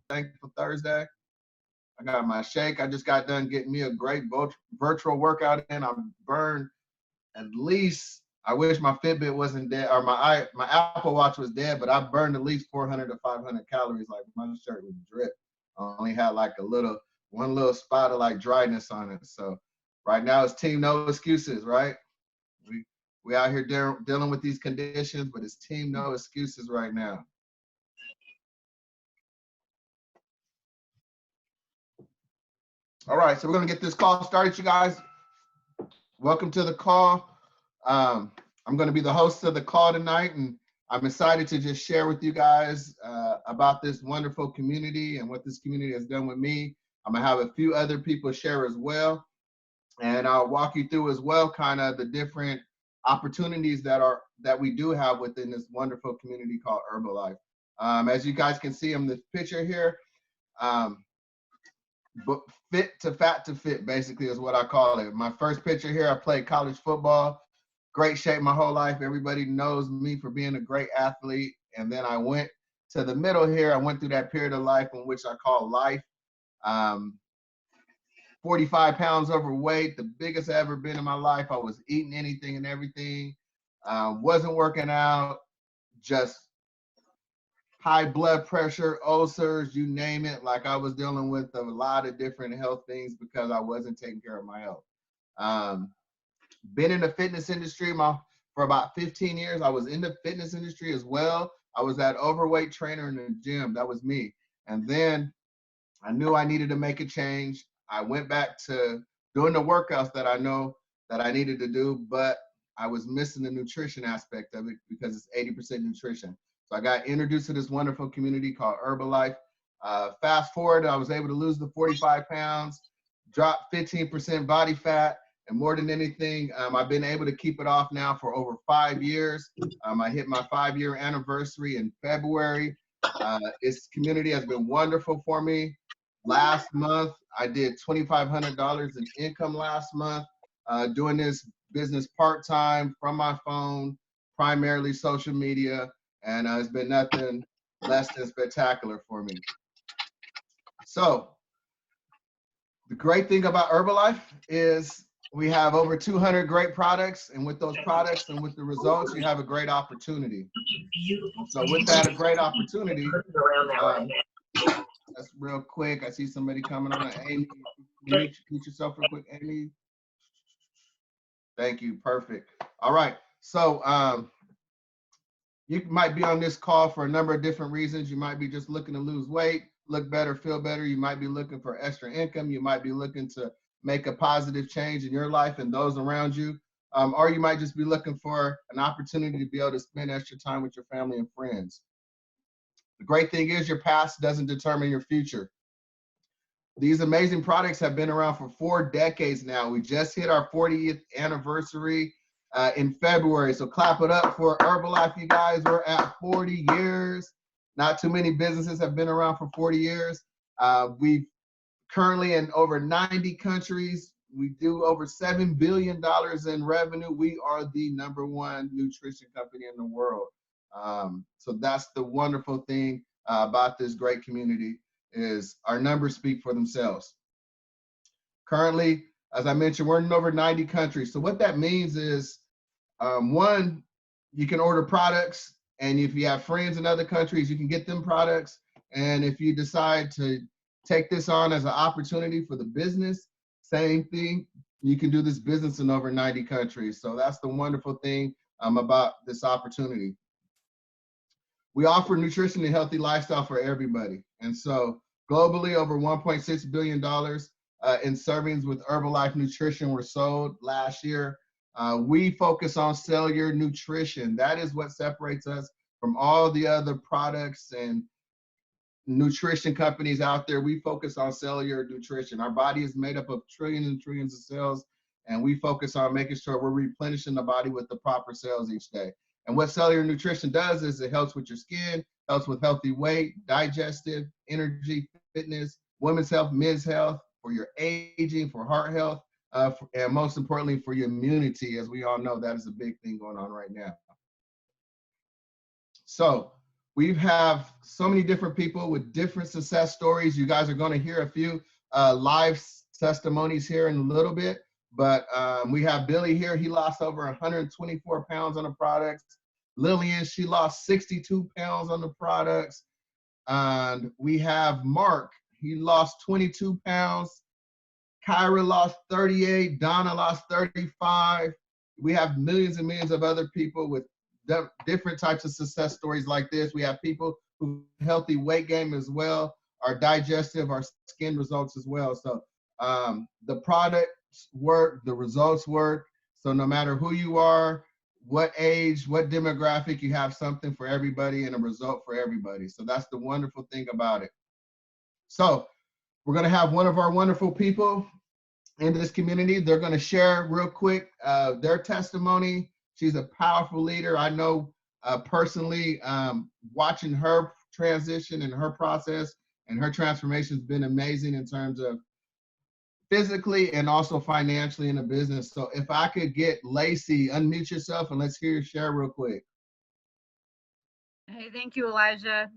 Thankful Thursday. I got my shake. I just got done getting me a great virtual workout in. I'm burned at least, I wish my Fitbit wasn't dead or my Apple Watch was dead, but I burned at least 400 to 500 calories. Like my shirt was drip. I only had like one little spot of like dryness on it. So right now it's team no excuses, right? We out here dealing with these conditions, but it's team no excuses right now. All right, so we're gonna get this call started, you guys. Welcome to the call. I'm gonna be the host of the call tonight, and I'm excited to just share with you guys about this wonderful community and what this community has done with me. I'm gonna have a few other people share as well, and I'll walk you through as well kind of the different opportunities that we do have within this wonderful community called Herbalife. As you guys can see in this picture here, but fit to fat to fit basically is what I call it. My first picture here, I played college football, great shape my whole life. Everybody knows me for being a great athlete. And then I went to the middle here. I went through that period of life in which I call life. 45 pounds overweight, the biggest I ever been in my life. I was eating anything and everything, wasn't working out, just high blood pressure, ulcers, you name it. Like I was dealing with a lot of different health things because I wasn't taking care of my health. Been in the fitness industry for about 15 years. I was in the fitness industry as well. I was that overweight trainer in the gym. That was me. And then I knew I needed to make a change. I went back to doing the workouts that I know that I needed to do, but I was missing the nutrition aspect of it because it's 80% nutrition. So I got introduced to this wonderful community called Herbalife. Fast forward, I was able to lose the 45 pounds, drop 15% body fat, and more than anything, I've been able to keep it off now for over 5 years. I hit my 5-year anniversary in February. This community has been wonderful for me. Last month, I did $2,500 in income last month, doing this business part-time from my phone, primarily social media, and it's been nothing less than spectacular for me. So the great thing about Herbalife is we have over 200 great products, and with those products and with the results, you have a great opportunity. So with that, a great opportunity, that's real quick. I see somebody coming on. Amy, mute yourself real quick, Amy. Thank you. Perfect. All right. So you might be on this call for a number of different reasons. You might be just looking to lose weight, look better, feel better. You might be looking for extra income. You might be looking to make a positive change in your life and those around you. Or you might just be looking for an opportunity to be able to spend extra time with your family and friends. The great thing is your past doesn't determine your future. These amazing products have been around for 4 decades now. We just hit our 40th anniversary in February. So clap it up for Herbalife, you guys. We're at 40 years. Not too many businesses have been around for 40 years. We've currently in over 90 countries. We do over $7 billion in revenue. We are the #1 nutrition company in the world. So that's the wonderful thing about this great community is our numbers speak for themselves. Currently, as I mentioned, we're in over 90 countries. So what that means is, one, you can order products, and if you have friends in other countries, you can get them products. And if you decide to take this on as an opportunity for the business, same thing, you can do this business in over 90 countries. So that's the wonderful thing about this opportunity. We offer nutrition and healthy lifestyle for everybody. And so globally, over $1.6 billion in servings with Herbalife nutrition were sold last year. We focus on cellular nutrition. That is what separates us from all the other products and nutrition companies out there. We focus on cellular nutrition. Our body is made up of trillions and trillions of cells, and we focus on making sure we're replenishing the body with the proper cells each day. And what cellular nutrition does is it helps with your skin, helps with healthy weight, digestive, energy, fitness, women's health, men's health, for your aging, for heart health, and most importantly, for your immunity. As we all know, that is a big thing going on right now. So We have so many different people with different success stories. You guys are going to hear a few live testimonies here in a little bit, but we have Billy here. He lost over 124 pounds on the products. Lillian, she lost 62 pounds on the products. And we have Mark, he lost 22 pounds. Kyra lost 38. Donna lost 35. We have millions and millions of other people with different types of success stories like this. We have people who healthy weight gain as well, our digestive, our skin results as well. So the products work, the results work. So no matter who you are, what age, what demographic, you have something for everybody and a result for everybody. So that's the wonderful thing about it. So we're going to have one of our wonderful people in this community. They're going to share real quick their testimony. She's a powerful leader. I know personally, watching her transition and her process and her transformation has been amazing in terms of physically and also financially in the business. So if I could get Lacey, unmute yourself and let's hear you share real quick. Hey, thank you, Elijah.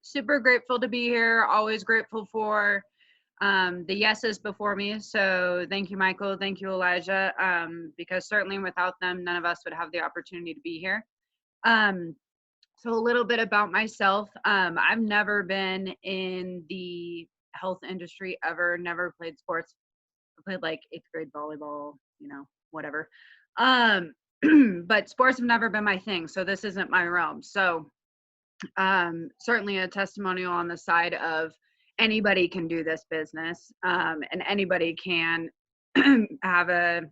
Super grateful to be here. Always grateful for the yeses before me. So thank you, Michael. Thank you, Elijah. Because certainly without them, none of us would have the opportunity to be here. So a little bit about myself. I've never been in the health industry ever, never played sports. I played like 8th grade volleyball, you know, whatever. But sports have never been my thing. So this isn't my realm. So certainly a testimonial on the side of anybody can do this business, and anybody can have a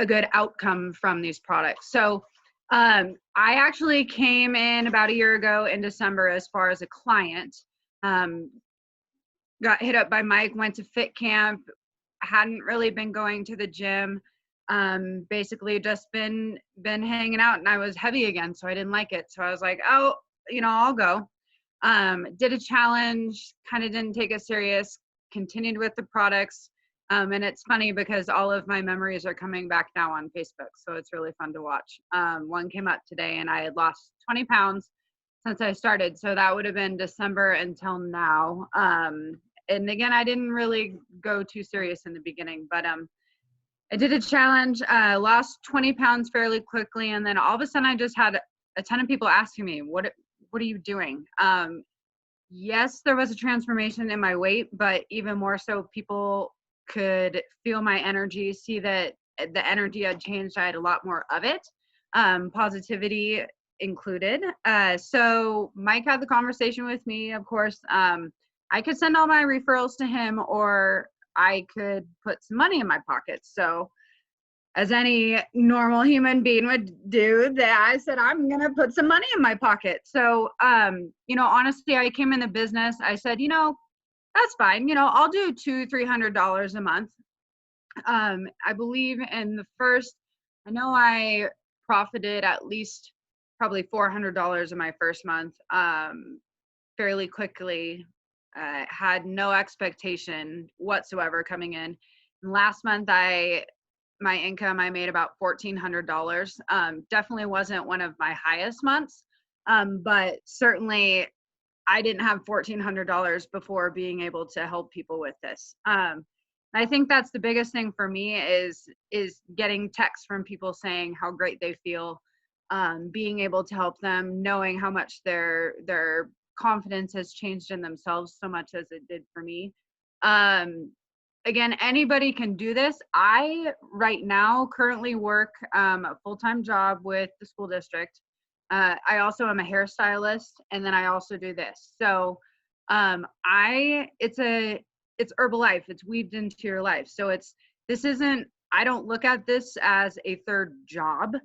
good outcome from these products. So I actually came in about a year ago in December as far as a client. Got hit up by Mike, went to fit camp, hadn't really been going to the gym, basically just been hanging out, and I was heavy again, so I didn't like it. So I was like, oh, you know, I'll go. Did a challenge, kind of didn't take it serious, continued with the products. And it's funny because all of my memories are coming back now on Facebook. So it's really fun to watch. One came up today and I had lost 20 pounds since I started. So that would have been December until now. And again, I didn't really go too serious in the beginning, but I did a challenge, lost 20 pounds fairly quickly. And then all of a sudden I just had a ton of people asking me, what are you doing? Yes, there was a transformation in my weight, but even more so, people could feel my energy, see that the energy had changed. I had a lot more of it, positivity included. So Mike had the conversation with me. Of course, I could send all my referrals to him, or I could put some money in my pocket. So as any normal human being would do, that I said, I'm going to put some money in my pocket. So, you know, honestly, I came in the business. I said, you know, that's fine. You know, I'll do $200-300 a month. I believe in the first, I know I profited at least probably $400 in my first month, fairly quickly. Had no expectation whatsoever coming in. And last month, my income, I made about $1,400. Definitely wasn't one of my highest months, but certainly I didn't have $1,400 before being able to help people with this. I think that's the biggest thing for me is getting texts from people saying how great they feel, being able to help them, knowing how much their confidence has changed in themselves so much as it did for me. Again, anybody can do this. I right now currently work a full-time job with the school district. I also am a hairstylist, and then I also do this. So it's Herbalife. It's weaved into your life. So I don't look at this as a third job.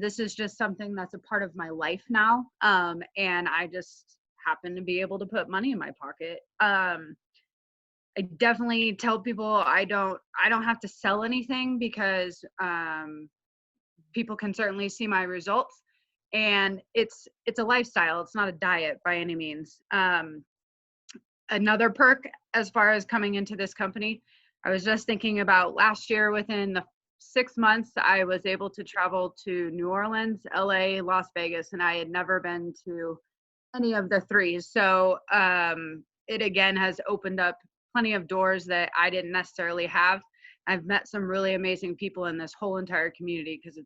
This is just something that's a part of my life now. And I just happen to be able to put money in my pocket. I definitely tell people I don't have to sell anything because people can certainly see my results, and it's a lifestyle. It's not a diet by any means. Another perk as far as coming into this company, I was just thinking about last year within the 6 months, I was able to travel to New Orleans, LA, Las Vegas, and I had never been to any of the three. So it again has opened up plenty of doors that I didn't necessarily have. I've met some really amazing people in this whole entire community because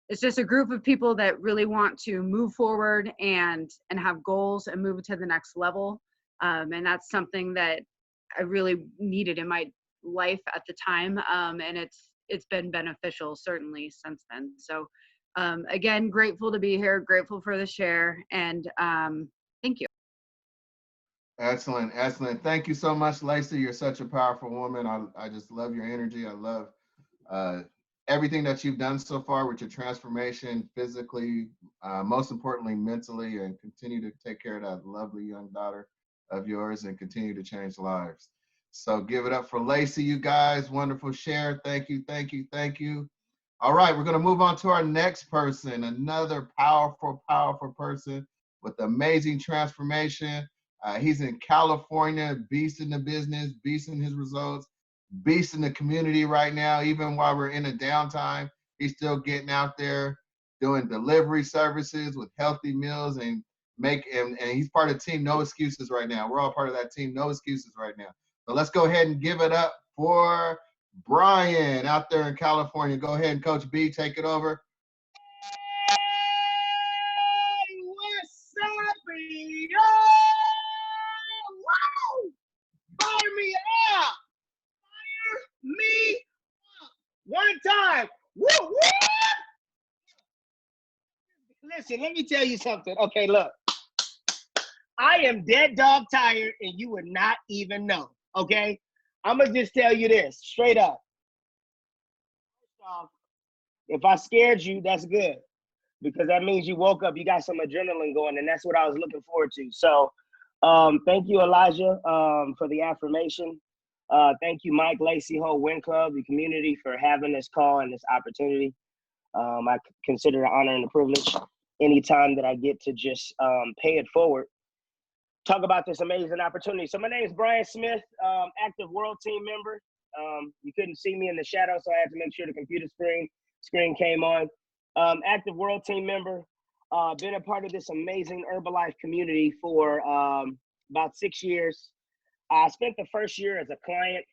it's just a group of people that really want to move forward and have goals and move to the next level. And that's something that I really needed in my life at the time. And it's been beneficial certainly since then. So again, grateful to be here, grateful for the share, and thank you. Excellent, excellent. Thank you so much, Lacey. You're such a powerful woman. I just love your energy. I love everything that you've done so far with your transformation physically, most importantly, mentally, and continue to take care of that lovely young daughter of yours and continue to change lives. So give it up for Lacey, you guys. Wonderful share. Thank you, thank you, thank you. All right, we're going to move on to our next person, another powerful, powerful person with amazing transformation. He's in California, beast in the business, beast in his results, beast in the community right now. Even while we're in a downtime, he's still getting out there doing delivery services with healthy meals and he's part of Team No Excuses right now. We're all part of that Team No Excuses right now. So let's go ahead and give it up for Brian out there in California. Go ahead and Coach B, take it over. Hey, what's up, yo? Wow! Fire me up! Fire me up! One time! Woo, woo! Listen, let me tell you something. Okay, look. I am dead dog tired, and you would not even know, okay? I'm going to just tell you this, straight up. First off, if I scared you, that's good. Because that means you woke up, you got some adrenaline going, and that's what I was looking forward to. So thank you, Elijah, for the affirmation. Thank you, Mike, Lacey, whole Win Club, the community for having this call and this opportunity. I consider it an honor and a privilege anytime that I get to just pay it forward. Talk about this amazing opportunity. So my name is Brian Smith, active world team member. You couldn't see me in the shadow, so I had to make sure the computer screen came on. Active world team member, been a part of this amazing Herbalife community for about 6 years. I spent the first year as a client,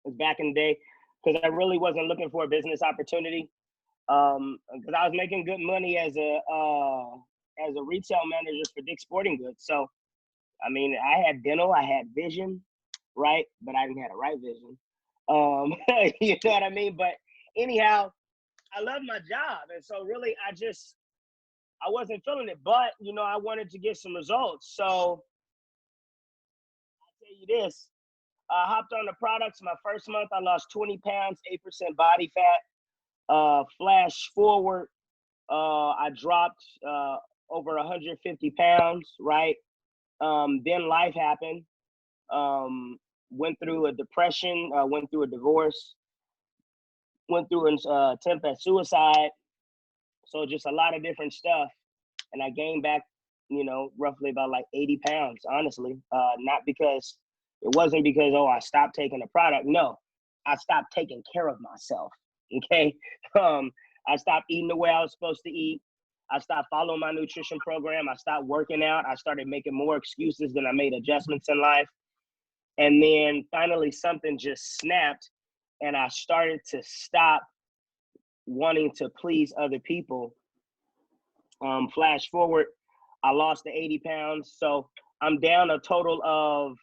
it was back in the day, because I really wasn't looking for a business opportunity. Because I was making good money as a retail manager for Dick's Sporting Goods. So, I mean, I had dental, I had vision, right? But I didn't have the right vision. You know what I mean? But anyhow, I love my job. And so really, I wasn't feeling it, but you know, I wanted to get some results. So I'll tell you this, I hopped on the products. My first month, I lost 20 pounds, 8% body fat. Flash forward, I dropped over 150 pounds, right? Then life happened. Went through a depression, went through a divorce, went through an attempt at suicide. So just a lot of different stuff. And I gained back, you know, roughly about like 80 pounds, honestly. It wasn't because, oh, I stopped taking the product. No, I stopped taking care of myself, okay? I stopped eating the way I was supposed to eat. I stopped following my nutrition program. I stopped working out. I started making more excuses than I made adjustments in life. And then finally something just snapped and I started to stop wanting to please other people. Flash forward, I lost the 80 pounds. So I'm down a total of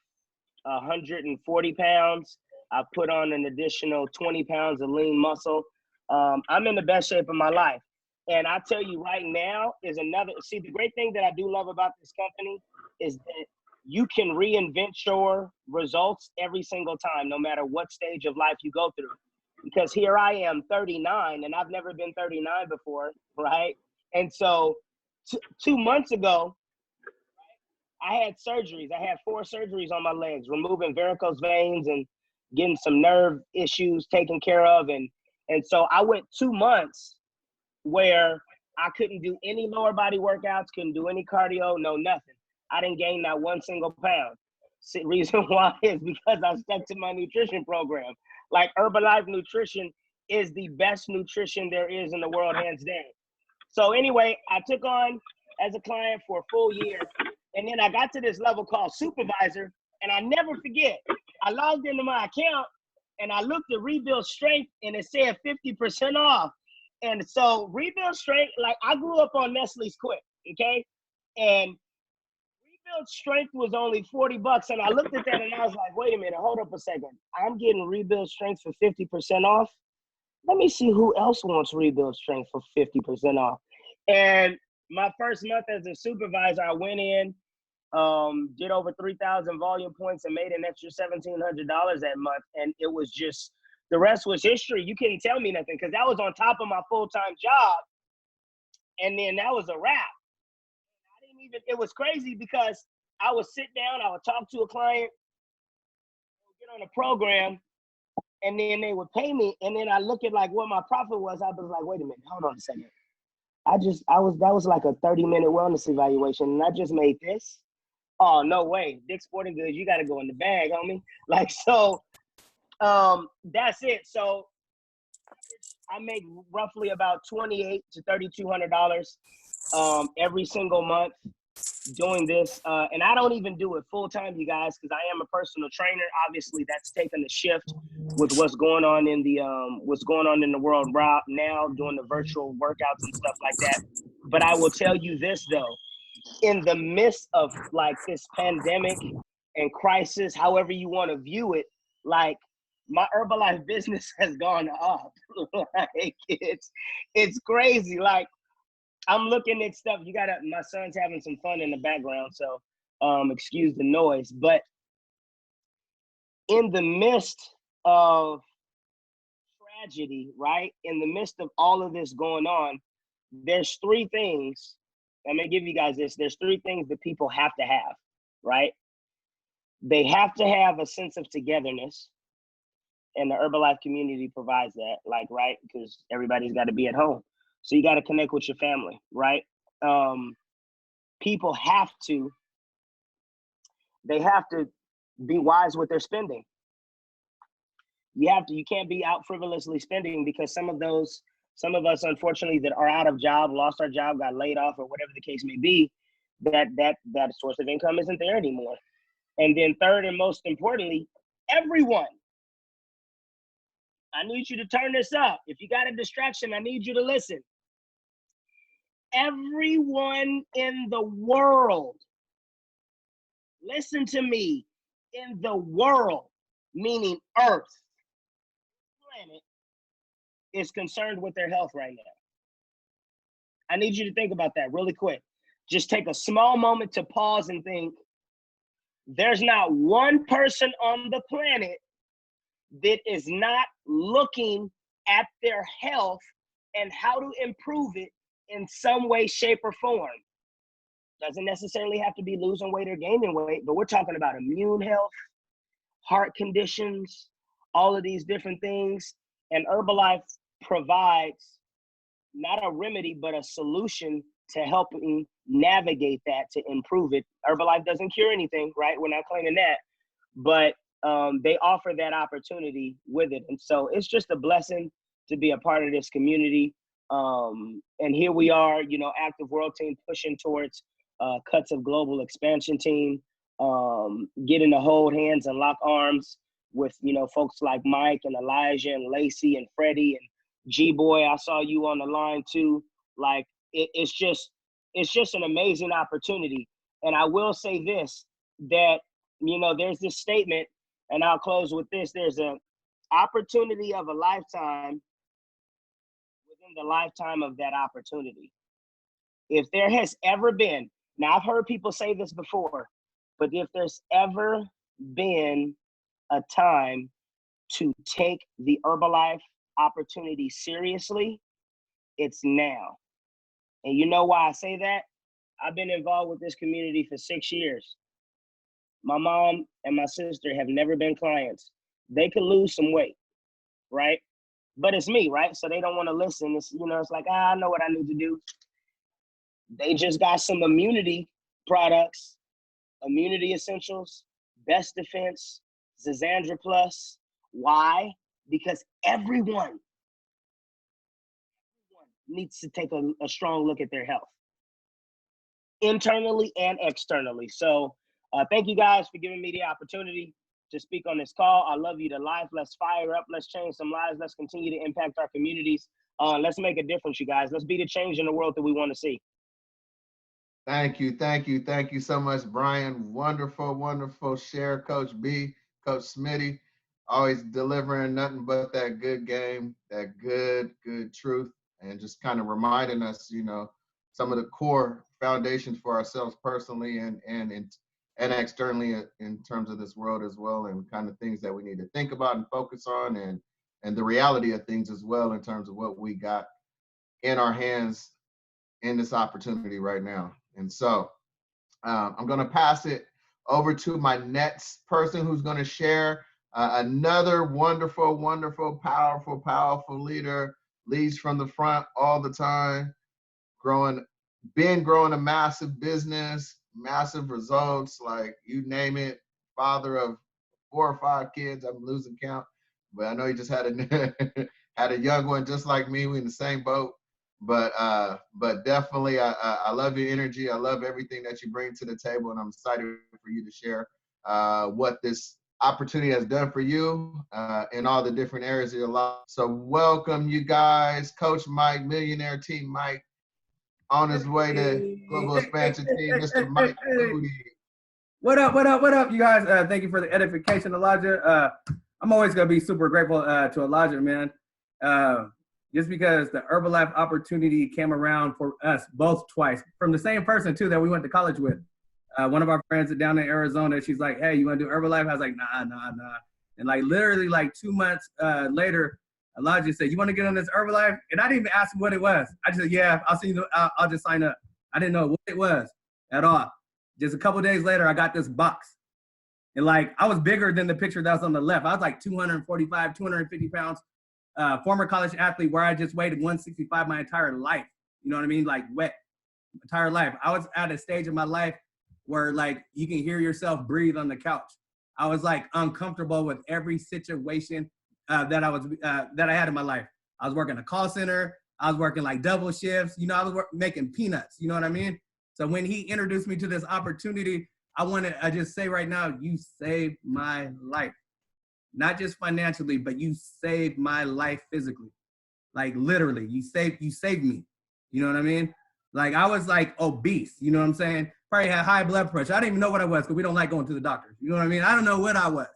140 pounds. I put on an additional 20 pounds of lean muscle. I'm in the best shape of my life. And I tell you right now is see, the great thing that I do love about this company is that you can reinvent your results every single time, no matter what stage of life you go through. Because here I am, 39, and I've never been 39 before, right? And so 2 months ago, I had surgeries. I had 4 surgeries on my legs, removing varicose veins and getting some nerve issues taken care of. And so I went 2 months where I couldn't do any lower body workouts, couldn't do any cardio, no nothing. I didn't gain not one single pound. Reason why is because I stuck to my nutrition program. Like Herbalife Nutrition is the best nutrition there is in the world, hands down. So anyway, I took on as a client for a full year. And then I got to this level called supervisor. And I never forget, I logged into my account and I looked at Rebuild Strength and it said 50% off. And so Rebuild Strength, like I grew up on Nestle's Quick, okay? And Rebuild Strength was only $40. And I looked at that and I was like, wait a minute, hold up a second. I'm getting Rebuild Strength for 50% off. Let me see who else wants Rebuild Strength for 50% off. And my first month as a supervisor, I went in, did over 3,000 volume points and made an extra $1,700 that month. And it was just, the rest was history. You couldn't tell me nothing because that was on top of my full-time job. And then that was a wrap. I didn't even, it was crazy because I would sit down, I would talk to a client, get on a program, and then they would pay me. And then I look at like what my profit was. I was like, wait a minute, hold on a second. That was like a 30-minute wellness evaluation. And I just made this. Oh, no way. Dick's Sporting Goods, you got to go in the bag, homie. Like, so that's it. So I make roughly about $2,800 to $3,200 every single month doing this. And I don't even do it full time, you guys, because I am a personal trainer. Obviously, that's taken a shift with what's going on in the world right now, doing the virtual workouts and stuff like that. But I will tell you this though, in the midst of like this pandemic and crisis, however you want to view it, like my Herbalife business has gone up. Like it's crazy. Like I'm looking at stuff. My son's having some fun in the background, so excuse the noise. But in the midst of tragedy, right? In the midst of all of this going on, there's three things. I'm gonna give you guys this. There's three things that people have to have, right? They have to have a sense of togetherness, and the Herbalife community provides that, like, right? Because everybody's got to be at home. So you got to connect with your family, right? People have to be wise with their spending. You can't be out frivolously spending because some of us, unfortunately, that are out of job, lost our job, got laid off, or whatever the case may be, that source of income isn't there anymore. And then third and most importantly, everyone. I need you to turn this up. If you got a distraction, I need you to listen. Everyone in the world, listen to me, in the world, meaning Earth, planet, is concerned with their health right now. I need you to think about that really quick. Just take a small moment to pause and think. There's not one person on the planet that is not looking at their health and how to improve it in some way, shape, or form. Doesn't necessarily have to be losing weight or gaining weight, but we're talking about immune health, heart conditions, all of these different things. And Herbalife provides not a remedy, but a solution to helping navigate that, to improve it. Herbalife doesn't cure anything, right? We're not claiming that, but they offer that opportunity with it. And so it's just a blessing to be a part of this community. And here we are, Active World Team pushing towards Cuts of Global Expansion Team, getting to hold hands and lock arms with, folks like Mike and Elijah and Lacey and Freddie and G-Boy. I saw you on the line too. Like it's just an amazing opportunity. And I will say this, that, there's this statement, and I'll close with this. There's an opportunity of a lifetime within the lifetime of that opportunity. If there has ever been, now I've heard people say this before, but if there's ever been a time to take the Herbalife opportunity seriously, it's now. And you know why I say that? I've been involved with this community for 6 years. My mom and my sister have never been clients. They could lose some weight, right? But it's me, right? So they don't want to listen. It's, it's like, I know what I need to do. They just got some immunity products, immunity essentials, Best Defense, Zazandra Plus. Why? Because everyone needs to take a strong look at their health, internally and externally. So thank you guys for giving me the opportunity to speak on this call. I love you to life. Let's fire up. Let's change some lives. Let's continue to impact our communities. Let's make a difference, you guys. Let's be the change in the world that we want to see. Thank you, thank you, thank you so much, Brian. Wonderful, wonderful share, Coach B, Coach Smitty, always delivering nothing but that good game, that good truth, and just kind of reminding us, you know, some of the core foundations for ourselves personally and externally in terms of this world as well, and kind of things that we need to think about and focus on, and the reality of things as well in terms of what we got in our hands in this opportunity right now. And so I'm going to pass it over to my next person who's going to share another wonderful, wonderful, powerful, powerful leader, leads from the front all the time, growing a massive business, massive results, like you name it, father of 4 or 5 kids. I'm losing count, but I know he just had had a young one just like me. We in the same boat. But definitely, I love your energy. I love everything that you bring to the table, and I'm excited for you to share what this opportunity has done for you in all the different areas of your life. So welcome, you guys. Coach Mike, Millionaire Team Mike, on his way to Global Expansion Team, Mr. Mike Moody. What up, you guys? Thank you for the edification, Elijah. I'm always going to be super grateful to Elijah, man. Just because the Herbalife opportunity came around for us both twice, from the same person too that we went to college with. One of our friends down in Arizona, she's like, hey, you want to do Herbalife? I was like, nah. And like literally like 2 months later, Elijah said, you want to get on this Herbalife? And I didn't even ask him what it was. I just said, yeah, I'll just sign up. I didn't know what it was at all. Just a couple days later, I got this box. And like, I was bigger than the picture that was on the left. I was like 245, 250 pounds. Former college athlete where I just weighed 165 my entire life. You know what I mean? Like wet, entire life. I was at a stage in my life where like you can hear yourself breathe on the couch. I was like uncomfortable with every situation that I had in my life. I was working a call center. I was working like double shifts. You know, I was making peanuts. You know what I mean? So when he introduced me to this opportunity, I just say right now, you saved my life. Not just financially, but you saved my life physically. Like literally, you saved me. You know what I mean? Like I was like obese, you know what I'm saying? Probably had high blood pressure. I didn't even know what I was because we don't like going to the doctor. You know what I mean? I don't know what I was.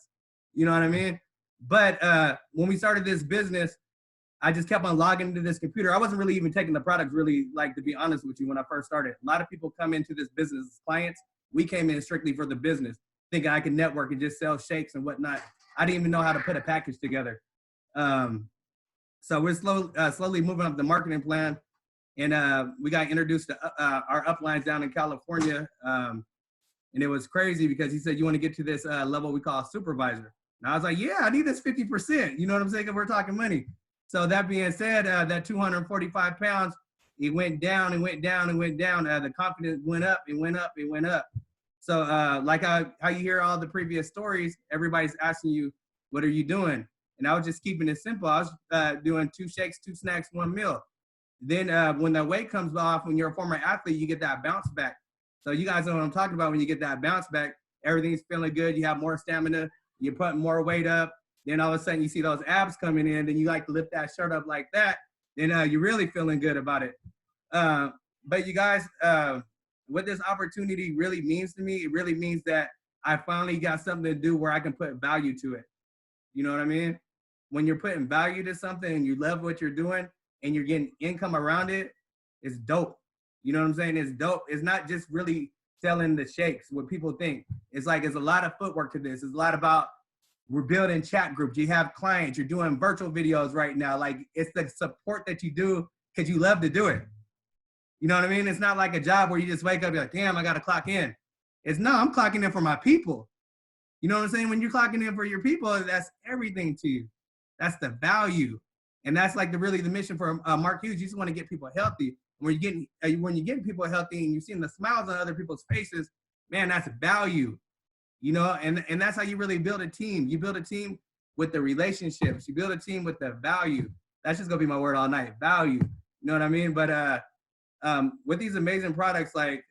You know what I mean? But when we started this business, I just kept on logging into this computer. I wasn't really even taking the products really, like to be honest with you, when I first started. A lot of people come into this business as clients. We came in strictly for the business, thinking I could network and just sell shakes and whatnot. I didn't even know how to put a package together. So we're slowly moving up the marketing plan. And we got introduced to our uplines down in California. And it was crazy because he said, you want to get to this level we call supervisor. And I was like, yeah, I need this 50%. You know what I'm saying? 'Cause we're talking money. So that being said, that 245 pounds, it went down and went down and went down. The confidence went up and went up and went up. So like how you hear all the previous stories, everybody's asking you, what are you doing? And I was just keeping it simple. I was doing 2 shakes, 2 snacks, 1 meal. Then when the weight comes off, when you're a former athlete, you get that bounce back. So you guys know what I'm talking about. When you get that bounce back, everything's feeling good. You have more stamina. You're putting more weight up. Then all of a sudden you see those abs coming in. Then you like to lift that shirt up like that. Then you're really feeling good about it. But you guys, what this opportunity really means to me, it really means that I finally got something to do where I can put value to it. You know what I mean? When you're putting value to something and you love what you're doing and you're getting income around it, it's dope. You know what I'm saying? It's dope. It's not just really selling the shakes, what people think. It's like, it's a lot of footwork to this. It's a lot about, we're building chat groups. You have clients, you're doing virtual videos right now. Like it's the support that you do because you love to do it. You know what I mean? It's not like a job where you just wake up and you're like, damn, I got to clock in. It's no, I'm clocking in for my people. You know what I'm saying? When you're clocking in for your people, that's everything to you. That's the value. And that's like really the mission for Mark Hughes. You just want to get people healthy. When you're getting people healthy and you're seeing the smiles on other people's faces, man, that's value. You know, and that's how you really build a team. You build a team with the relationships. You build a team with the value. That's just gonna be my word all night. Value. You know what I mean? But with these amazing products like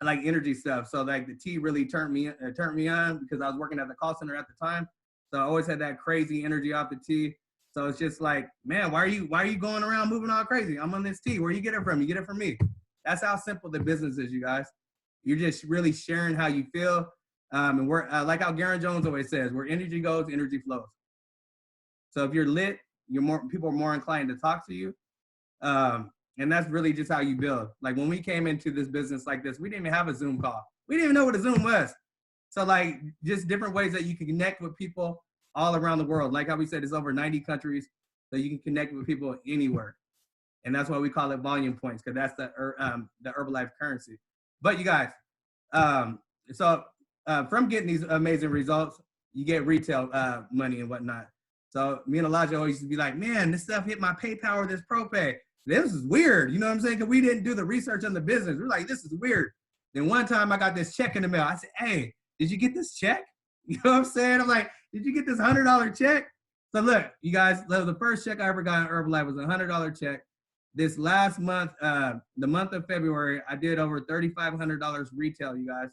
energy stuff, so like the tea really turned me on because I was working at the call center at the time. So I always had that crazy energy off the tea. So it's just like, man, why are you going around moving all crazy? I'm on this tea. Where you get it from? You get it from me. That's how simple the business is, you guys. You're just really sharing how you feel. And we're like how Garen Jones always says, where energy goes, energy flows. So if you're lit, people are more inclined to talk to you. And that's really just how you build. Like when we came into this business like this, we didn't even have a Zoom call. We didn't even know what a Zoom was. So like just different ways that you can connect with people all around the world. Like how we said, it's over 90 countries, so you can connect with people anywhere. And that's why we call it volume points, because that's the Herbalife currency. But you guys, from getting these amazing results, you get retail money and whatnot. So me and Elijah always used to be like, man, this stuff hit my PayPal or this ProPay. This is weird. You know what I'm saying? Because we didn't do the research on the business. We're like, this is weird. Then one time I got this check in the mail. I said, hey, did you get this check? You know what I'm saying? I'm like, did you get this $100 check? So look, you guys, the first check I ever got in Herbalife was a $100 check. This last month, the month of February, I did over $3,500 retail, you guys.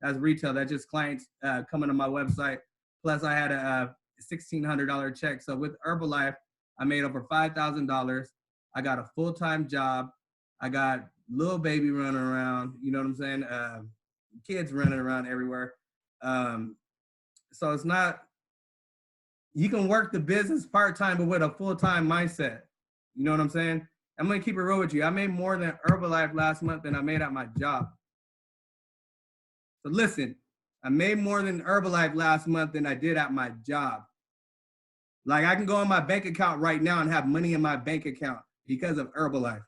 That's retail. That's just clients coming to my website. Plus I had a $1,600 check. So with Herbalife, I made over $5,000. I got a full-time job. I got little baby running around, you know what I'm saying? Kids running around everywhere. So it's not, you can work the business part-time, but with a full-time mindset. You know what I'm saying? I'm going to keep it real with you. I made more than Herbalife last month than I made at my job. So listen, I made more than Herbalife last month than I did at my job. Like I can go on my bank account right now and have money in my bank account because of Herbalife.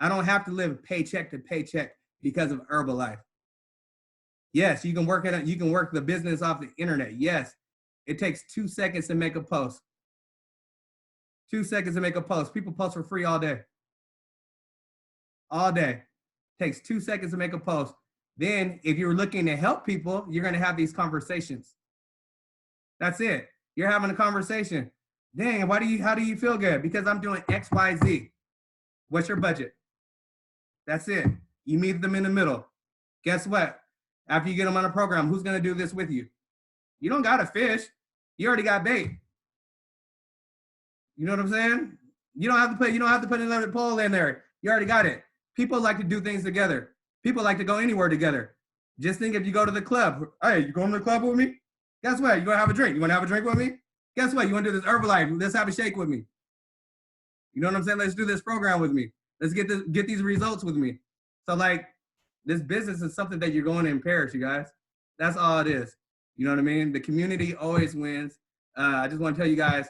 I don't have to live paycheck to paycheck because of Herbalife. Yes, you can work it. You can work the business off the internet. Yes, it takes 2 seconds to make a post. 2 seconds to make a post. People post for free all day. All day. Takes 2 seconds to make a post. Then if you're looking to help people, you're going to have these conversations. That's it. You're having a conversation. Dang, how do you feel good? Because I'm doing X, Y, Z. What's your budget? That's it. You meet them in the middle. Guess what? After you get them on a program, who's going to do this with you? You don't got to fish. You already got bait. You know what I'm saying? You don't have to put another pole in there. You already got it. People like to do things together. People like to go anywhere together. Just think if you go to the club. Hey, you going to the club with me? Guess what? You going to have a drink? You want to have a drink with me? Guess what? You want to do this Herbalife? Let's have a shake with me. You know what I'm saying? Let's do this program with me. Let's get these results with me. So like, this business is something that you're going to perish, you guys. That's all it is. You know what I mean? The community always wins. I just want to tell you guys,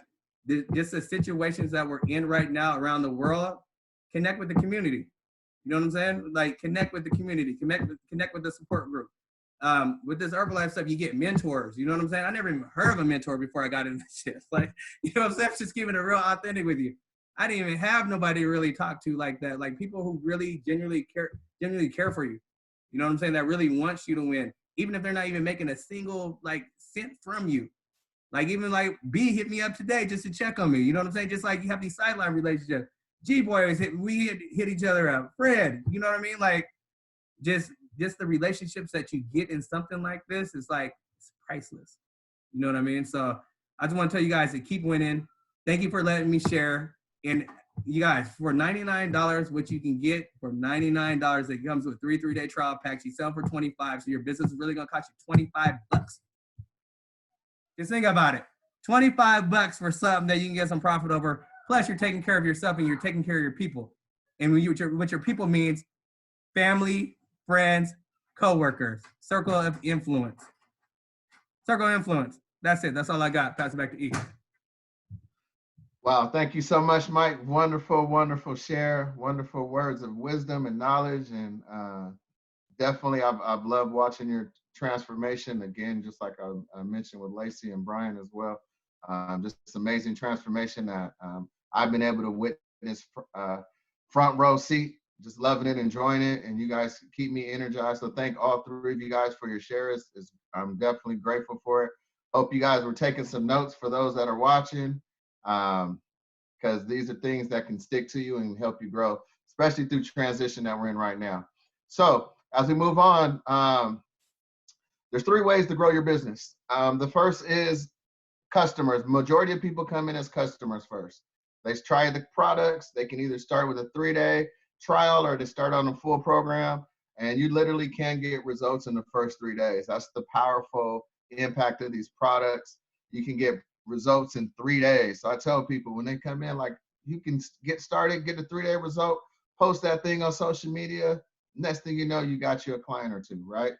just the situations that we're in right now around the world, connect with the community. You know what I'm saying? Like connect with the community, connect with the support group. With this Herbalife stuff, you get mentors. You know what I'm saying? I never even heard of a mentor before I got into this shit. Like, you know what I'm saying? I'm just keeping it real authentic with you. I didn't even have nobody to really talk to like that. Like people who really genuinely care for you. You know what I'm saying? That really wants you to win, even if they're not even making a single like cent from you. Like even like B hit me up today just to check on me. You know what I'm saying? Just like you have these sideline relationships. G-Boy we hit each other up. Fred, you know what I mean? Like just the relationships that you get in something like this is like, it's priceless. You know what I mean? So I just want to tell you guys to keep winning. Thank you for letting me share. And you guys, for $99, what you can get for $99, it comes with 3 3-day trial packs. You sell for $25, so your business is really gonna cost you $25. Just think about it. $25 for something that you can get some profit over. Plus, you're taking care of yourself and you're taking care of your people. And what your people means, family, friends, coworkers, circle of influence. Circle of influence. That's it. That's all I got. Pass it back to E. Wow, thank you so much, Mike. Wonderful, wonderful share, wonderful words of wisdom and knowledge. And definitely, I've loved watching your transformation. Again, just like I mentioned with Lacey and Brian as well. Just this amazing transformation that I've been able to witness front row seat, just loving it, enjoying it. And you guys keep me energized. So thank all 3 of you guys for your shares. I'm definitely grateful for it. Hope you guys were taking some notes for those that are watching. because these are things that can stick to you and help you grow, especially through transition that we're in right now. So as we move on, there's 3 ways to grow your business. The first is customers. Majority of people come in as customers first. They try the products. They can either start with a 3-day trial or they start on a full program, and you literally can get results in the first 3 days. That's the powerful impact of these products. You can get results in 3 days. So I tell people when they come in, like, you can get started, get a 3-day result, post that thing on social media. Next thing you know, you got you a client or 2, right?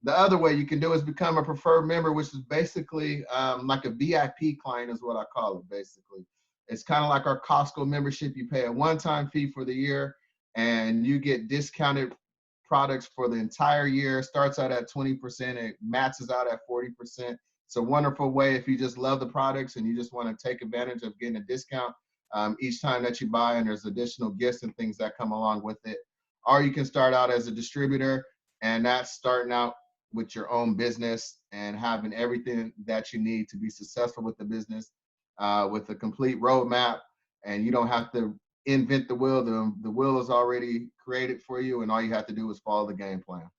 The other way you can do is become a preferred member, which is basically like a VIP client is what I call it, basically. It's kind of like our Costco membership. You pay a one-time fee for the year, and you get discounted products for the entire year. Starts out at 20%. It maxes out at 40%. It's a wonderful way if you just love the products and you just want to take advantage of getting a discount each time that you buy, and there's additional gifts and things that come along with it. Or you can start out as a distributor, and that's starting out with your own business and having everything that you need to be successful with the business, with a complete roadmap, and you don't have to invent the wheel. The wheel is already created for you, and all you have to do is follow the game plan.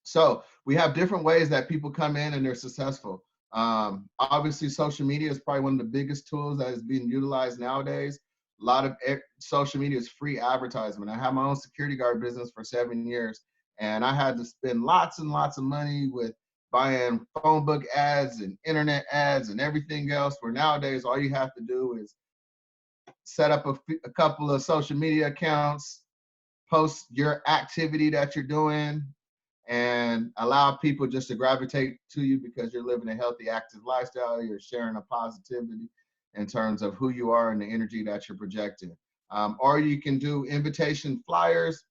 So we have different ways that people come in and they're successful. Obviously, social media is probably one of the biggest tools that is being utilized nowadays. A lot of social media is free advertisement. I have my own security guard business for 7 years, and I had to spend lots and lots of money with buying phone book ads and internet ads and everything else, where nowadays all you have to do is set up a couple of social media accounts, post your activity that you're doing, and allow people just to gravitate to you because you're living a healthy, active lifestyle. You're sharing a positivity in terms of who you are and the energy that you're projecting. Or you can do invitation flyers.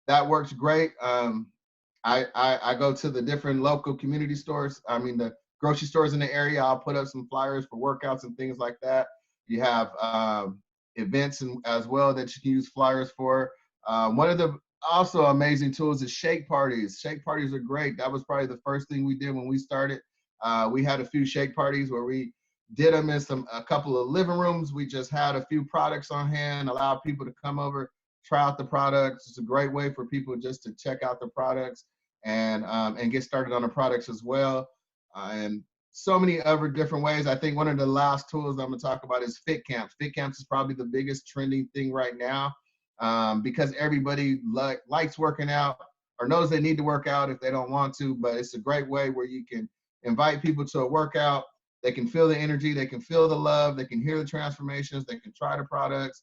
That works great. I go to the different local community stores. I mean, the grocery stores in the area. I'll put up some flyers for workouts and things like that. You have events as well that you can use flyers for. One of the also amazing tools is shake parties. Shake parties are great. That was probably the first thing we did when we started. We had a few shake parties where we did them in a couple of living rooms. We just had a few products on hand, allowed people to come over, try out the products. It's a great way for people just to check out the products and get started on the products as well. And so many other different ways. I think one of the last tools I'm gonna talk about is fit camps. Fit camps is probably the biggest trending thing right now, because everybody likes working out or knows they need to work out if they don't want to, but it's a great way where you can invite people to a workout. They can feel the energy, they can feel the love, they can hear the transformations, they can try the products.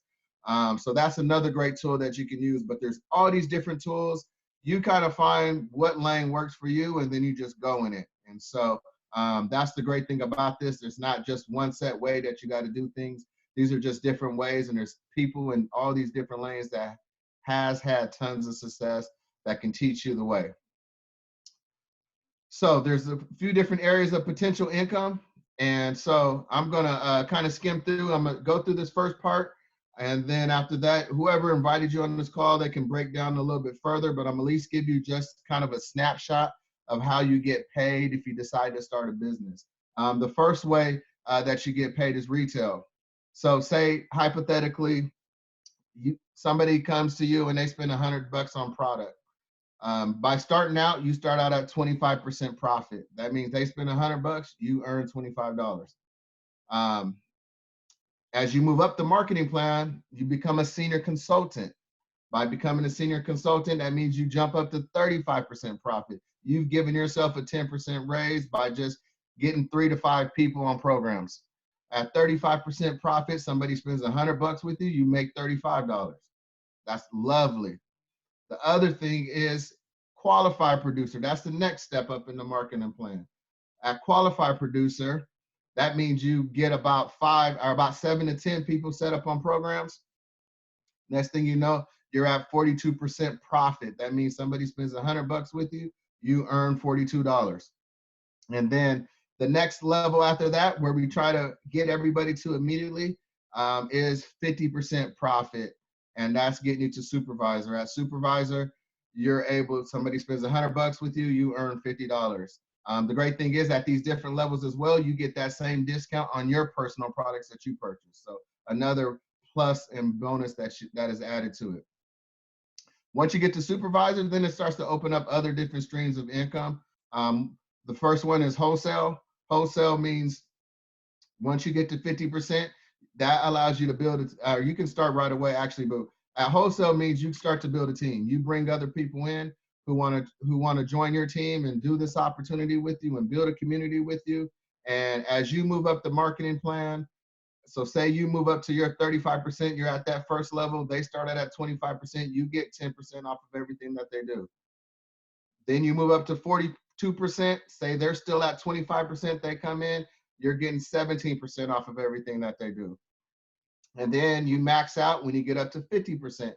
So that's another great tool that you can use, but there's all these different tools. You kind of find what lane works for you, and then you just go in it. And so that's the great thing about this. There's not just one set way that you got to do things. These are just different ways, and there's people in all these different lanes that has had tons of success that can teach you the way. So there's a few different areas of potential income. And so I'm gonna kind of skim through. I'm gonna go through this first part. And then after that, whoever invited you on this call, they can break down a little bit further, but I'm at least give you just kind of a snapshot of how you get paid if you decide to start a business. The first way that you get paid is retail. So say hypothetically, somebody comes to you and they spend $100 on product. By starting out, you start out at 25% profit. That means they spend $100, you earn $25. As you move up the marketing plan, you become a senior consultant. By becoming a senior consultant, that means you jump up to 35% profit. You've given yourself a 10% raise by just getting 3 to 5 people on programs. At 35% profit, somebody spends $100 with you, you make $35. That's lovely. The other thing is qualified producer. That's the next step up in the marketing plan. At qualified producer, that means you get about 7 to 10 people set up on programs. Next thing you know, you're at 42% profit. That means somebody spends $100 with you, you earn $42. And then the next level after that, where we try to get everybody to immediately, is 50% profit. And that's getting you to supervisor. At supervisor, somebody spends $100 with you, you earn $50. The great thing is at these different levels as well, you get that same discount on your personal products that you purchase. So another plus and bonus that is added to it. Once you get to supervisor, then it starts to open up other different streams of income. The first one is wholesale. Wholesale means once you get to 50%, that allows you to build it. You can start right away, actually, but at wholesale means you start to build a team. You bring other people in who want to join your team and do this opportunity with you and build a community with you. And as you move up the marketing plan, so say you move up to your 35%, you're at that first level, they start at 25%, you get 10% off of everything that they do. Then you move up to 42%, say they're still at 25%, they come in, you're getting 17% off of everything that they do. And then you max out when you get up to 50%.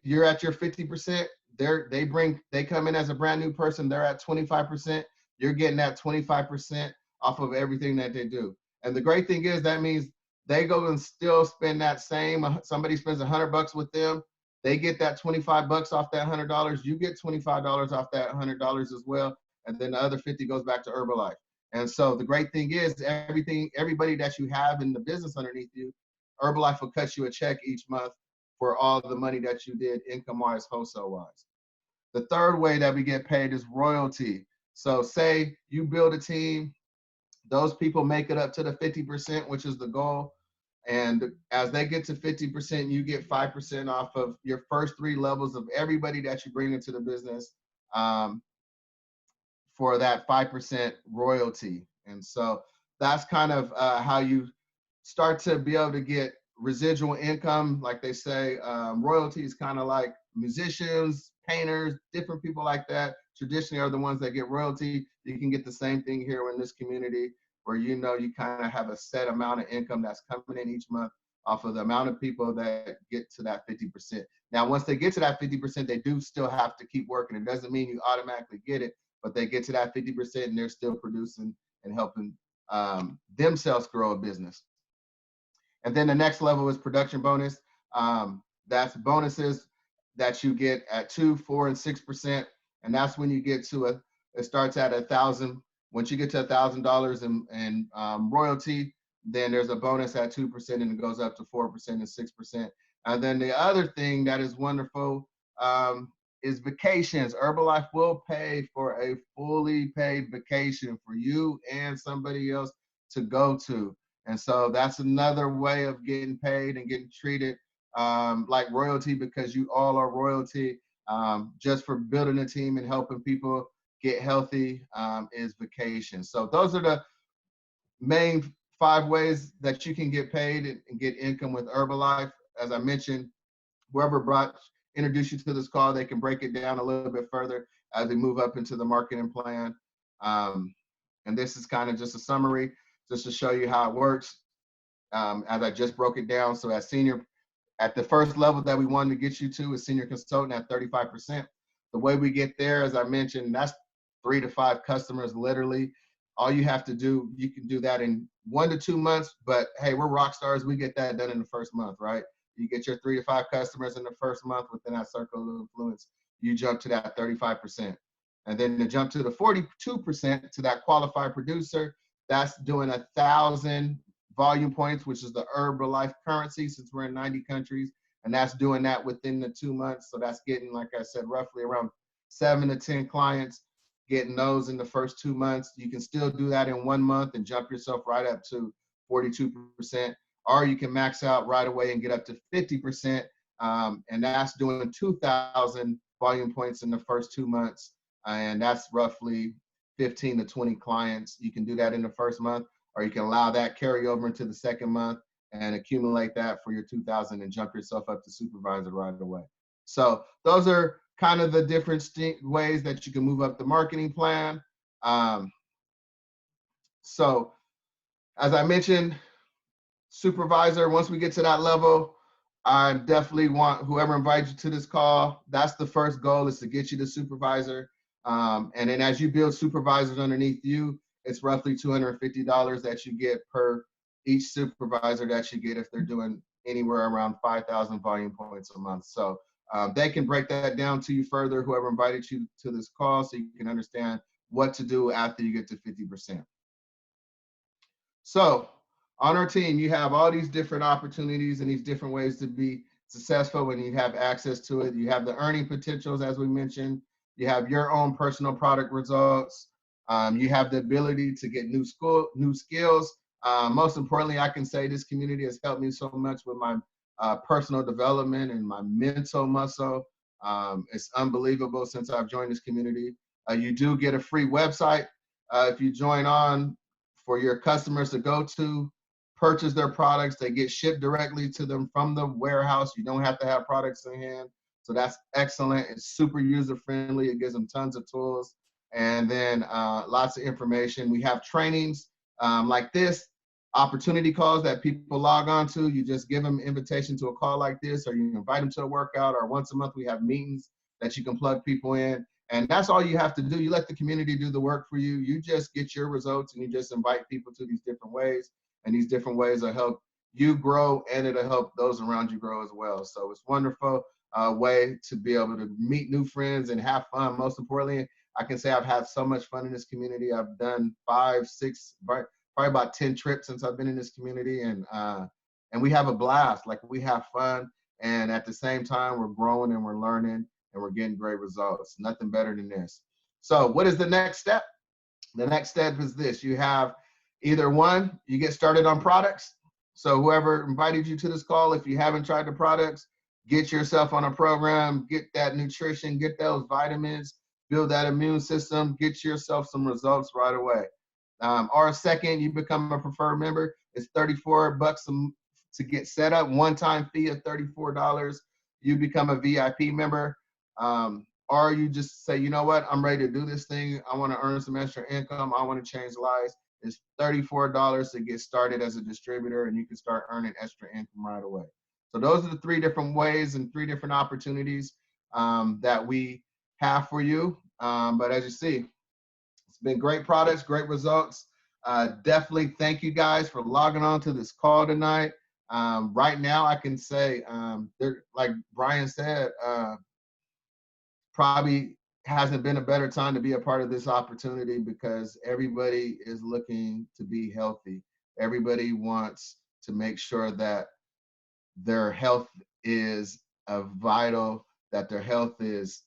You're at your 50%, they come in as a brand new person, they're at 25%, you're getting that 25% off of everything that they do. And the great thing is that means they go and still spend that same, somebody spends $100 with them, they get that $25 off that $100, you get $25 off that $100 as well, and then the other 50 goes back to Herbalife. And so the great thing is everybody that you have in the business underneath you, Herbalife will cut you a check each month for all the money that you did income-wise, wholesale-wise. The third way that we get paid is royalty. So say you build a team, those people make it up to the 50%, which is the goal. And as they get to 50%, you get 5% off of your first 3 levels of everybody that you bring into the business for that 5% royalty. And so that's kind of how you start to be able to get residual income. Like they say, royalty is kind of like musicians, painters, different people like that traditionally are the ones that get royalty. You can get the same thing here in this community where you kind of have a set amount of income that's coming in each month off of the amount of people that get to that 50%. Now, once they get to that 50%, they do still have to keep working. It doesn't mean you automatically get it, but they get to that 50% and they're still producing and helping themselves grow a business. And then the next level is production bonus. That's bonuses that you get at 2%, 4%, and 6%. And that's when you get to it starts at $1,000. Once you get to $1,000 in royalty, then there's a bonus at 2% and it goes up to 4% and 6%. And then the other thing that is wonderful is vacations. Herbalife will pay for a fully paid vacation for you and somebody else to go to. And so that's another way of getting paid and getting treated like royalty, because you all are royalty. Just for building a team and helping people get healthy is vacation. So those are the main 5 ways that you can get paid and get income with Herbalife. As I mentioned, whoever introduced you to this call, they can break it down a little bit further as we move up into the marketing plan. And this is kind of just a summary, just to show you how it works. As I just broke it down, so at the first level that we wanted to get you to is senior consultant at 35%. The way we get there, as I mentioned, that's 3 to 5 customers, literally. All you have to do, you can do that in 1 to 2 months, but hey, we're rock stars. We get that done in the first month, right? You get your 3 to 5 customers in the first month within that circle of influence, you jump to that 35%. And then to jump to the 42% to that qualified producer, that's doing 1,000 volume points, which is the Herbalife currency since we're in 90 countries. And that's doing that within the 2 months. So that's getting, like I said, roughly around 7 to 10 clients, getting those in the first 2 months. You can still do that in 1 month and jump yourself right up to 42%. Or you can max out right away and get up to 50%. And that's doing 2,000 volume points in the first 2 months. And that's roughly 15 to 20 clients. You can do that in the first month, or you can allow that carry over into the second month and accumulate that for your 2,000 and jump yourself up to supervisor right away. So those are kind of the different ways that you can move up the marketing plan. So as I mentioned, supervisor, once we get to that level, I definitely want whoever invites you to this call, that's the first goal, is to get you to supervisor. And then as you build supervisors underneath you, it's roughly $250 that you get per each supervisor that you get if they're doing anywhere around 5,000 volume points a month. So they can break that down to you further, whoever invited you to this call, so you can understand what to do after you get to 50%. So on our team, you have all these different opportunities and these different ways to be successful when you have access to it. You have the earning potentials, as we mentioned. You have your own personal product results. You have the ability to get new skills. Most importantly, I can say this community has helped me so much with my personal development and my mental muscle. It's unbelievable since I've joined this community. You do get a free website if you join on for your customers to go to, purchase their products. They get shipped directly to them from the warehouse. You don't have to have products in hand. So that's excellent. It's super user friendly. It gives them tons of tools. And then lots of information. We have trainings like this, opportunity calls that people log on to. You just give them an invitation to a call like this, or you invite them to a workout, or once a month we have meetings that you can plug people in. And that's all you have to do. You let the community do the work for you. You just get your results and you just invite people to these different ways. And these different ways will help you grow, and it'll help those around you grow as well. So it's a wonderful way to be able to meet new friends and have fun. Most importantly, I can say I've had so much fun in this community. I've done 5, 6, probably about 10 trips since I've been in this community, and we have a blast. Like, we have fun, and at the same time, we're growing and we're learning and we're getting great results. Nothing better than this. So what is the next step? The next step is this. You have either one, you get started on products. So whoever invited you to this call, if you haven't tried the products, get yourself on a program, get that nutrition, get those vitamins, build that immune system, get yourself some results right away. Or second, you become a preferred member. It's $34 to get set up, one-time fee of $34. You become a VIP member. Or you just say, you know what, I'm ready to do this thing. I want to earn some extra income. I want to change lives. It's $34 to get started as a distributor, and you can start earning extra income right away. So those are the 3 different ways and 3 different opportunities that we have for you. But as you see, it's been great products, great results. Definitely thank you guys for logging on to this call tonight. Right now, I can say, like Brian said, probably hasn't been a better time to be a part of this opportunity, because everybody is looking to be healthy. Everybody wants to make sure that their health is vital, that their health is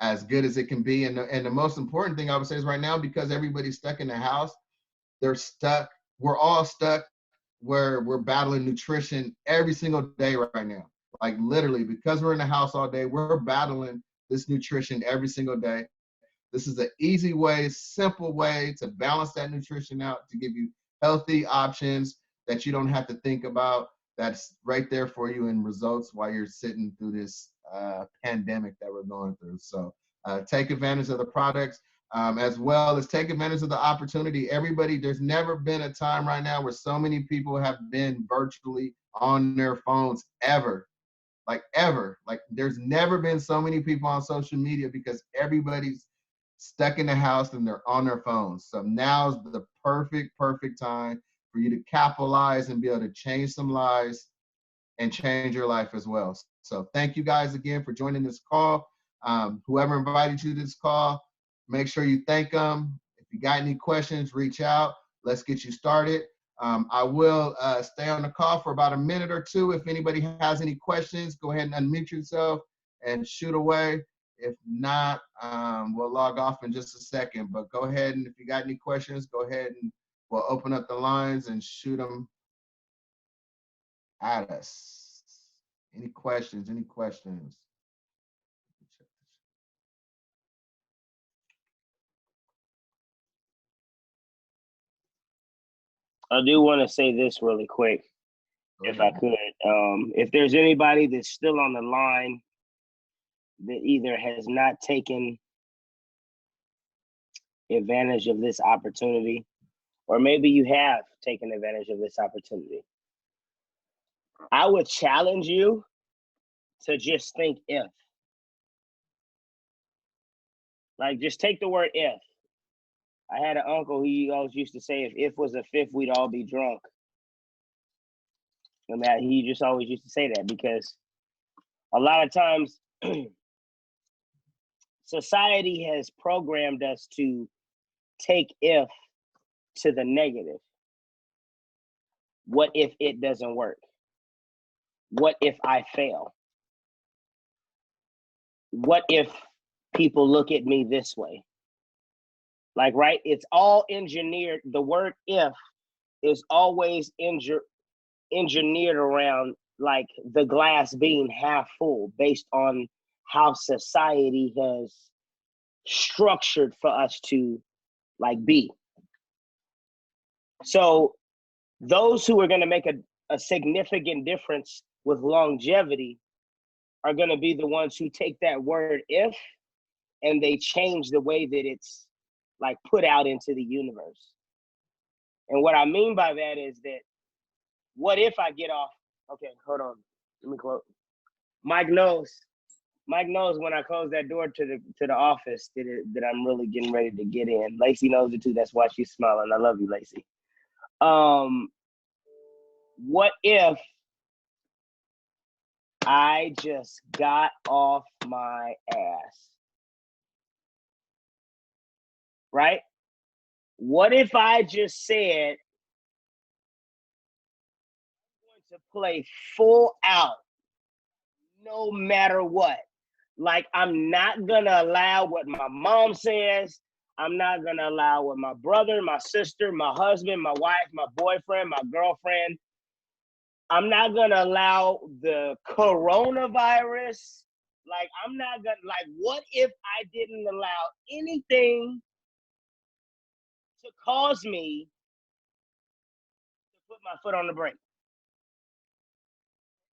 as good as it can be. And the most important thing I would say is right now, because everybody's stuck in the house, they're stuck. We're all stuck where we're battling nutrition every single day right now. Like, literally, because we're in the house all day, we're battling this nutrition every single day. This is an easy way, simple way to balance that nutrition out, to give you healthy options that you don't have to think about. That's right there for you in results while you're sitting through this pandemic that we're going through. So take advantage of the products, as well as take advantage of the opportunity. Everybody, there's never been a time right now where so many people have been virtually on their phones ever. Like, ever. Like, there's never been so many people on social media, because everybody's stuck in the house and they're on their phones. So now's the perfect time for you to capitalize and be able to change some lives and change your life as well. So thank you guys again for joining this call. Whoever invited you to this call, make sure you thank them. If you got any questions, reach out. Let's get you started. I will stay on the call for about a minute or 2. If anybody has any questions, go ahead and unmute yourself and shoot away. If not, we'll log off in just a second. But go ahead, and if you got any questions, go ahead and we'll open up the lines and shoot them at us. Any questions? Any questions? I do want to say this really quick, if I could. If there's anybody that's still on the line that either has not taken advantage of this opportunity, or maybe you have taken advantage of this opportunity, I would challenge you to just think if. Like, just take the word if. I had an uncle, he always used to say, if was a fifth, we'd all be drunk. I mean, he just always used to say that, because a lot of times society has programmed us to take if to the negative. What if it doesn't work? What if I fail? What if people look at me this way? Like, right? It's all engineered. The word if is always engineered around like the glass being half full based on how society has structured for us to like be. So those who are going to make a significant difference with longevity are going to be the ones who take that word if and they change the way that it's like put out into the universe. And what I mean by that is that what if I get off? Okay, hold on. Let me close. Mike knows when I close that door to the office that I'm really getting ready to get in. Lacey knows it too. That's why she's smiling. I love you, Lacey. What if I just got off my ass? Right? What if I just said, I'm going to play full out, no matter what? Like, I'm not going to allow what my mom says. I'm not going to allow what my brother, my sister, my husband, my wife, my boyfriend, my girlfriend. I'm not going to allow the coronavirus. Like, I'm not going to, like, what if I didn't allow anything to cause me to put my foot on the brake?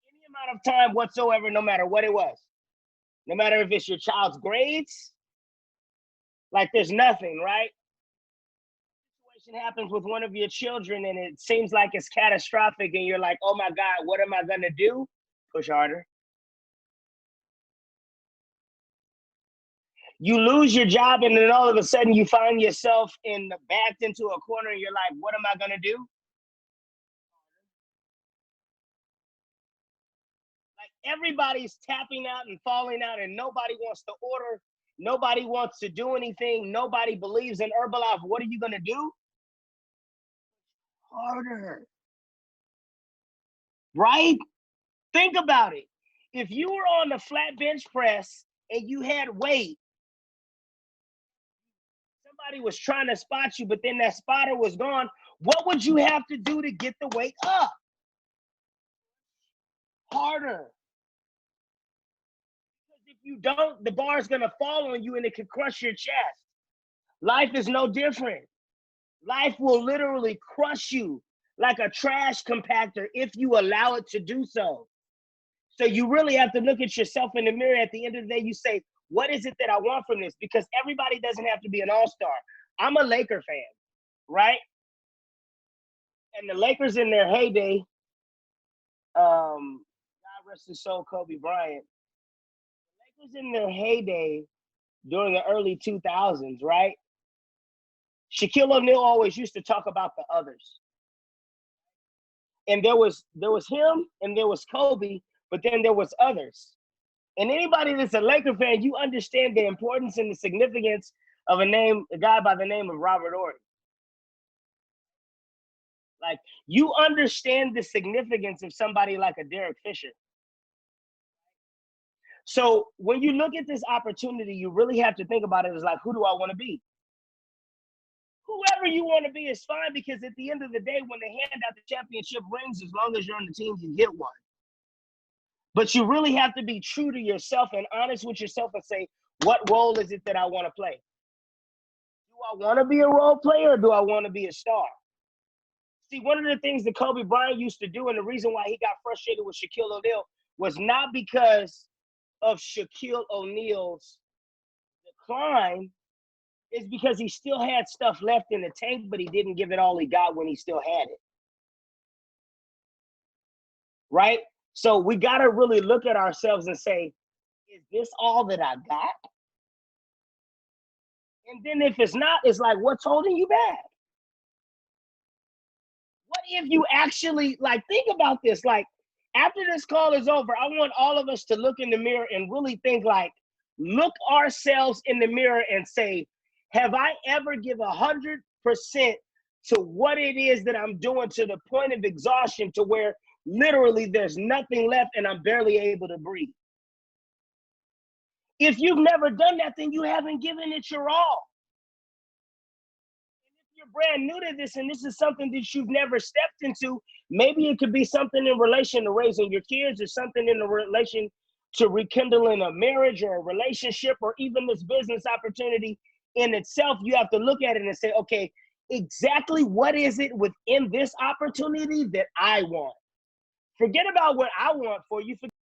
Any amount of time whatsoever, no matter what it was. No matter if it's your child's grades, like there's nothing, right? Situation happens with one of your children and it seems like it's catastrophic and you're like, oh my God, what am I gonna do? Push harder. You lose your job and then all of a sudden you find yourself backed into a corner and you're like, what am I gonna do? Like everybody's tapping out and falling out and nobody wants to order. Nobody wants to do anything. Nobody believes in Herbalife. What are you gonna do? Harder. Right? Think about it. If you were on the flat bench press and you had weight, somebody was trying to spot you, but then that spotter was gone, what would you have to do to get the weight up? Harder. Because if you don't, the bar is going to fall on you and it could crush your chest. Life is no different. Life will literally crush you like a trash compactor if you allow it to do so. So you really have to look at yourself in the mirror at the end of the day. You say, what is it that I want from this? Because everybody doesn't have to be an all-star. I'm a Laker fan, right? And the Lakers in their heyday, God rest his soul, Kobe Bryant. The Lakers in their heyday during the early 2000s, right? Shaquille O'Neal always used to talk about the others. And there was him and there was Kobe, but then there was others. And anybody that's a Laker fan, you understand the importance and the significance of a guy by the name of Robert Ory. Like, you understand the significance of somebody like a Derek Fisher. So when you look at this opportunity, you really have to think about it as like, who do I want to be? Whoever you want to be is fine, because at the end of the day, when they hand out the championship rings, as long as you're on the team, you get one. But you really have to be true to yourself and honest with yourself and say, what role is it that I want to play? Do I want to be a role player or do I want to be a star? See, one of the things that Kobe Bryant used to do, and the reason why he got frustrated with Shaquille O'Neal, was not because of Shaquille O'Neal's decline, is because he still had stuff left in the tank, but he didn't give it all he got when he still had it. Right? So we got to really look at ourselves and say, is this all that I got? And then if it's not, it's like, what's holding you back? What if you actually, like, think about this. Like, after this call is over, I want all of us to look in the mirror and really think, like, look ourselves in the mirror and say, have I ever given 100% to what it is that I'm doing to the point of exhaustion to where literally there's nothing left and I'm barely able to breathe. If you've never done that, then you haven't given it your all. And if you're brand new to this and this is something that you've never stepped into, maybe it could be something in relation to raising your kids or something in relation to rekindling a marriage or a relationship or even this business opportunity in itself. You have to look at it and say, okay, exactly what is it within this opportunity that I want? Forget about what I want for you.